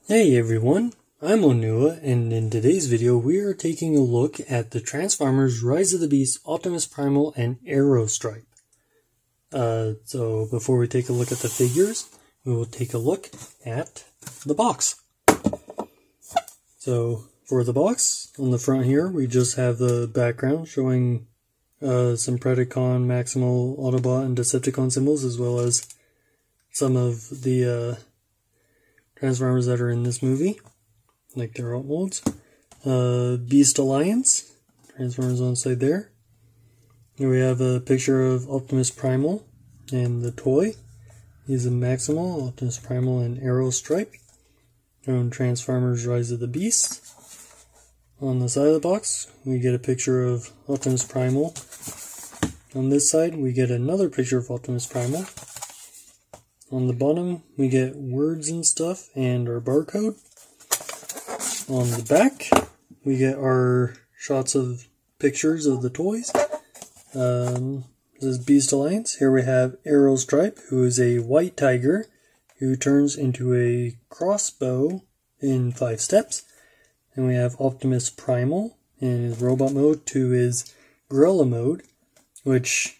Hey everyone, I'm Onua, and in today's video we are taking a look at the Transformers Rise of the Beast Optimus Primal and Aerostripe. So before we take a look at the figures, we will take a look at the box. So for the box, on the front here we just have the background showing some Predacon, Maximal, Autobot, and Decepticon symbols, as well as some of the Transformers that are in this movie, like their alt molds. Beast Alliance, Transformers on the side there. Here we have a picture of Optimus Primal and the toy. He's a Maximal, Optimus Primal, and Aerostripe. From Transformers Rise of the Beast. On the side of the box, we get a picture of Optimus Primal. On this side, we get another picture of Optimus Primal. On the bottom, we get words and stuff and our barcode. On the back, we get our shots of pictures of the toys. This is Beast Alliance. Here we have Aerostripe, who is a white tiger who turns into a crossbow in 5 steps. And we have Optimus Primal in his robot mode to his gorilla mode, which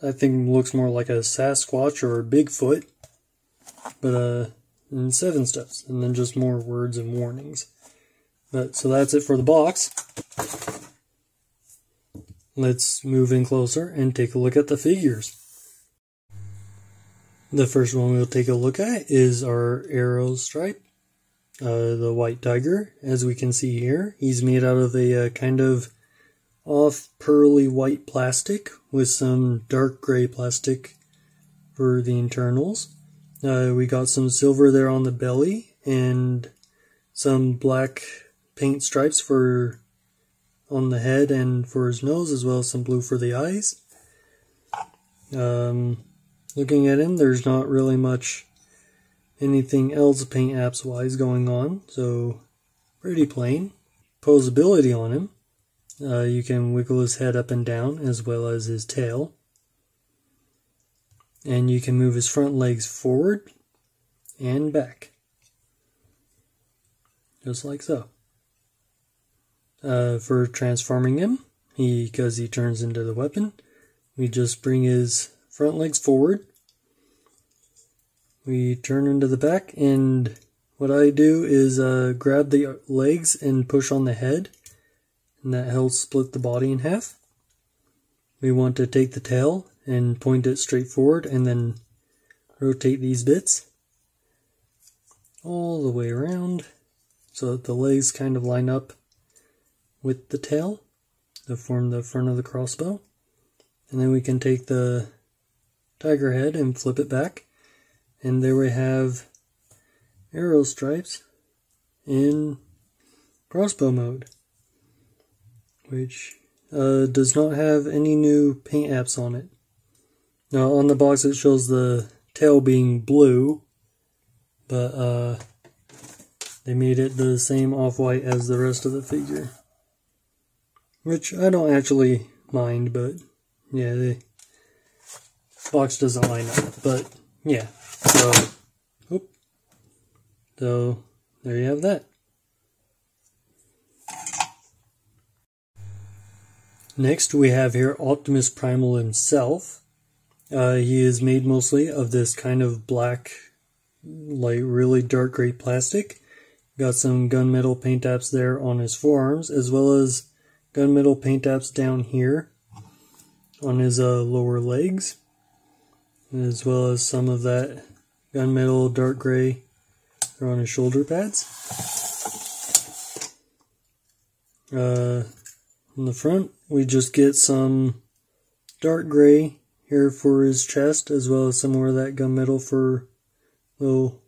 I think looks more like a Sasquatch or a Bigfoot. But in 7 steps, and then just more words and warnings. So that's it for the box. Let's move in closer and take a look at the figures. The first one we'll take a look at is our Aerostripe, the white tiger. As we can see here, he's made out of a kind of off pearly white plastic with some dark gray plastic for the internals. We got some silver there on the belly and some black paint stripes on the head and for his nose, as well as some blue for the eyes. Looking at him, there's not really much anything else paint apps wise going on, so pretty plain. Posability on him, you can wiggle his head up and down as well as his tail. And you can move his front legs forward and back. Just like so. For transforming him, because he turns into the weapon, we just bring his front legs forward. We turn into the back, and what I do is grab the legs and push on the head, and that helps split the body in half. We want to take the tail and point it straight forward and then rotate these bits all the way around so that the legs kind of line up with the tail to form the front of the crossbow. And then we can take the tiger head and flip it back, and there we have Aerostripes in crossbow mode, which does not have any new paint apps on it. Now on the box it shows the tail being blue, but they made it the same off-white as the rest of the figure. Which I don't actually mind, but yeah, the box doesn't line up. But yeah, so there you have that. Next we have here Optimus Primal himself. He is made mostly of this kind of black, like really dark gray plastic. Got some gunmetal paint apps there on his forearms, as well as gunmetal paint apps down here on his lower legs, as well as some of that gunmetal dark gray on his shoulder pads. On the front, we just get some dark gray here for his chest, as well as some more of that gunmetal for little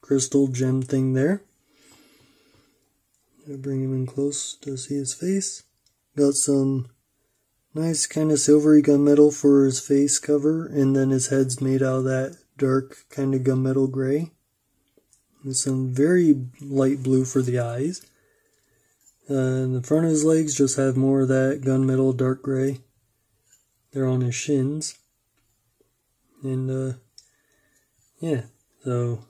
crystal gem thing there. I'll bring him in close to see his face. Got some nice kind of silvery gunmetal for his face cover, and then his head's made out of that dark kind of gunmetal gray. And some very light blue for the eyes. And the front of his legs just have more of that gunmetal dark gray. They're on his shins. And yeah, so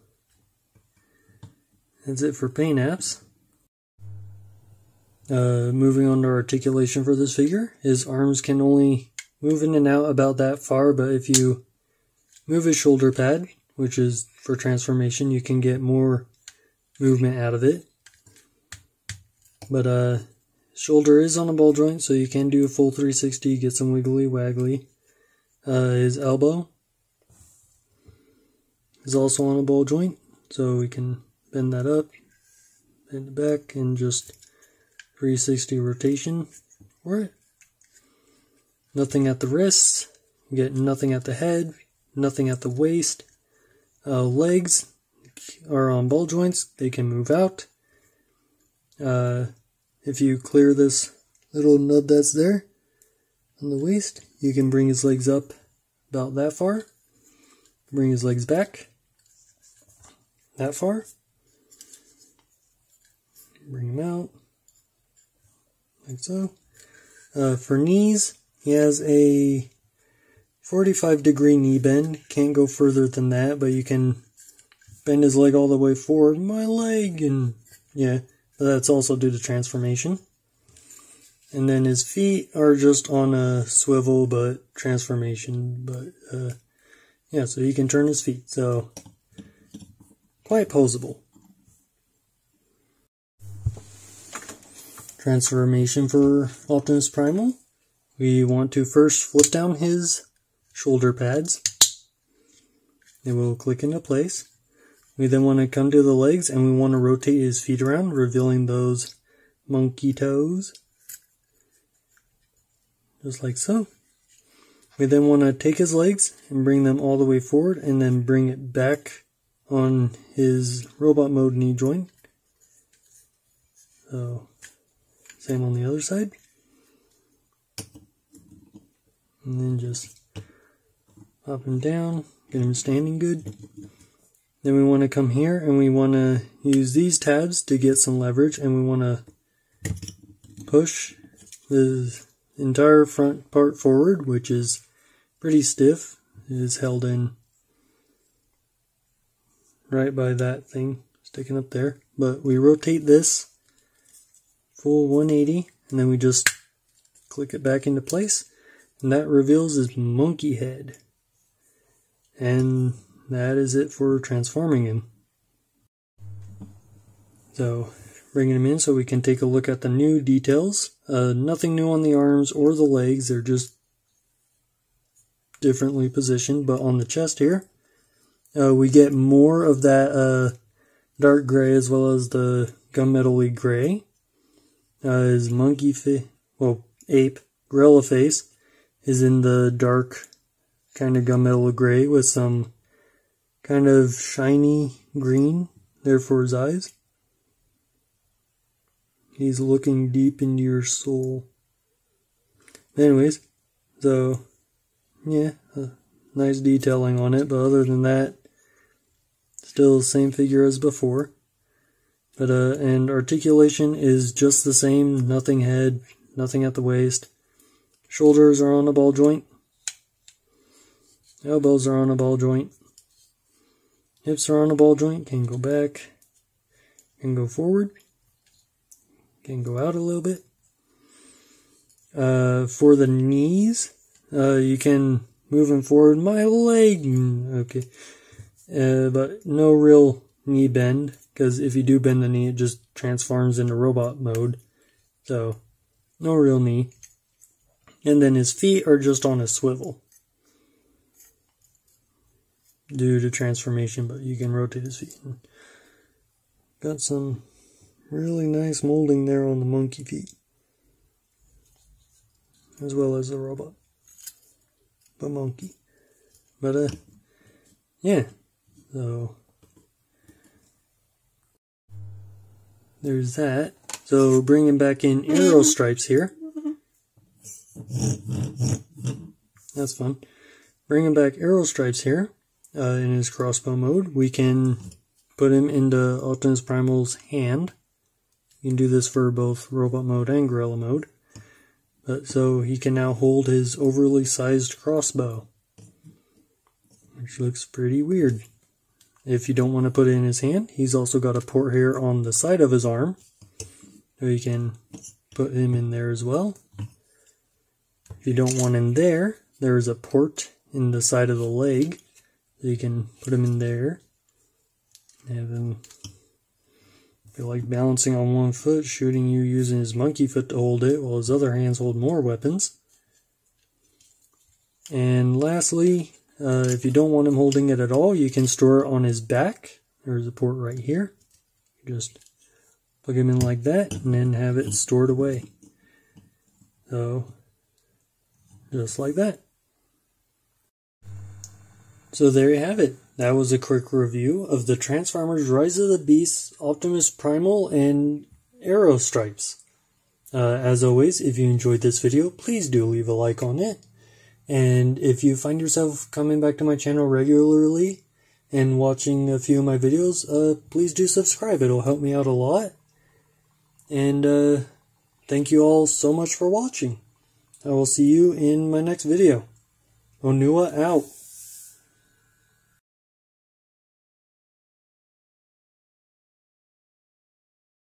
that's it for paint apps. Moving on to articulation for this figure, his arms can only move in and out about that far, but if you move his shoulder pad, which is for transformation, you can get more movement out of it. But shoulder is on a ball joint, so you can do a full 360, get some wiggly waggly. His elbow is also on a ball joint, so we can bend that up, bend it back, and just 360 rotation for it. Nothing at the wrists, you get nothing at the head, nothing at the waist. Legs are on ball joints, they can move out. If you clear this little nub that's there on the waist, you can bring his legs up about that far. Bring his legs back that far. Bring him out like so. For knees, he has a 45-degree knee bend. Can't go further than that, but you can bend his leg all the way forward. My leg! And yeah, but that's also due to transformation. And then his feet are just on a swivel, but transformation. But yeah, so he can turn his feet. So quite posable. Transformation for Optimus Primal. We want to first flip down his shoulder pads. They will click into place. We then want to come to the legs and we want to rotate his feet around, revealing those monkey toes. Just like so. We then want to take his legs and bring them all the way forward and then bring it back on his robot mode knee joint. So, same on the other side. And then just pop him down, get him standing good. Then we want to come here and we want to use these tabs to get some leverage, and we want to push the entire front part forward, which is pretty stiff. It is held in right by that thing sticking up there. But we rotate this full 180 and then we just click it back into place, and that reveals his monkey head. And that is it for transforming him. So, bringing him in so we can take a look at the new details. Nothing new on the arms or the legs, they're just differently positioned. But on the chest here, we get more of that dark gray as well as the gunmetal-y gray. His ape, gorilla face is in the dark kind of gunmetal gray with some kind of shiny green there for his eyes. He's looking deep into your soul. Anyways, so yeah, nice detailing on it, but other than that, still the same figure as before. But and articulation is just the same, nothing head, nothing at the waist. Shoulders are on a ball joint. Elbows are on a ball joint. Hips are on a ball joint, can go back, can go forward, can go out a little bit. For the knees, you can move them forward. My leg! Okay. But no real knee bend, because if you do bend the knee, it just transforms into robot mode. So, no real knee. And then his feet are just on a swivel due to transformation, but you can rotate his feet. Got some really nice molding there on the monkey feet, as well as the robot, the monkey. But yeah, so there's that. So bringing back in arrow stripes here. That's fun. Bringing back arrow stripes here. In his crossbow mode, we can put him into Optimus Primal's hand. You can do this for both robot mode and gorilla mode. So he can now hold his overly sized crossbow, which looks pretty weird. if you don't want to put it in his hand, he's also got a port here on the side of his arm, so you can put him in there as well. If you don't want him there, there's a port in the side of the leg, so you can put him in there. Have him feel like balancing on one foot, shooting you using his monkey foot to hold it, while his other hands hold more weapons. And lastly, if you don't want him holding it at all, you can store it on his back. There's a port right here. Just plug him in like that, and then have it stored away. So, just like that. So there you have it. That was a quick review of the Transformers Rise of the Beasts, Optimus Primal, and Arrow Stripes. As always, if you enjoyed this video, please do leave a like on it. And if you find yourself coming back to my channel regularly and watching a few of my videos, please do subscribe. It'll help me out a lot. And thank you all so much for watching. I will see you in my next video. Onua out.